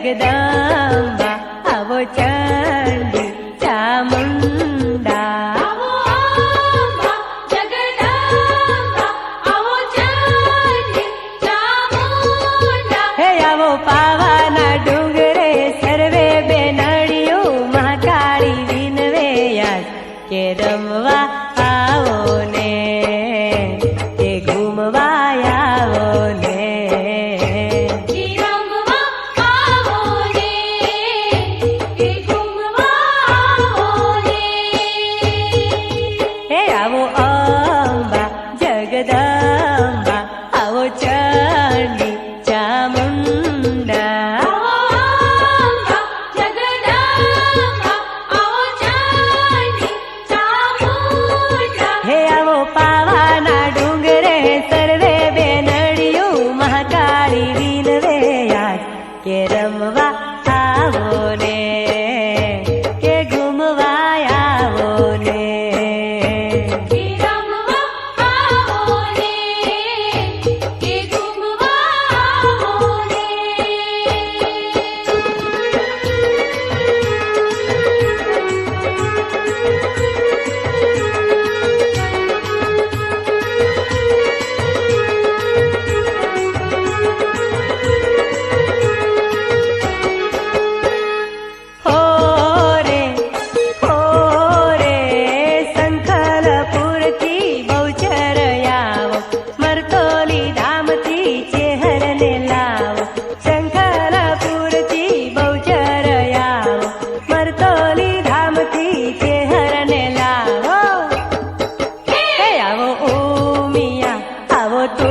जगदंबा आवो चंडी चामुंडा आवो अंबा जगदंबा आवो चंडी चामुंडा हे आवो पावाना डुंगरे सर्वे बेनड़ियो महाकाली विनवे याद के रमवा आवो ने के घूमवा आवो ने की रमवा आवो ने की घूमवा आवो ने हे आवो अंबा जगदंबा आवो चंडी चामुंडा आवो अंबा जगदंबा आवो चंडी चामुंडा हे आवो पावाना डुंगरे सर्वे बेनड़ियो महाकाली विनवे याद के रमवा आवो ने के घूमवा आवो ने की रमवा आवो ने की घूमवा आवो ने हो रे संखलपुर थी बहुचर आवो मरतोली धाम थी चेहर ने लावो संखलपुर थी बहुचर आवो मरतोली धाम थी चेहर ने लावो हे आवो ओ मिया आवो तू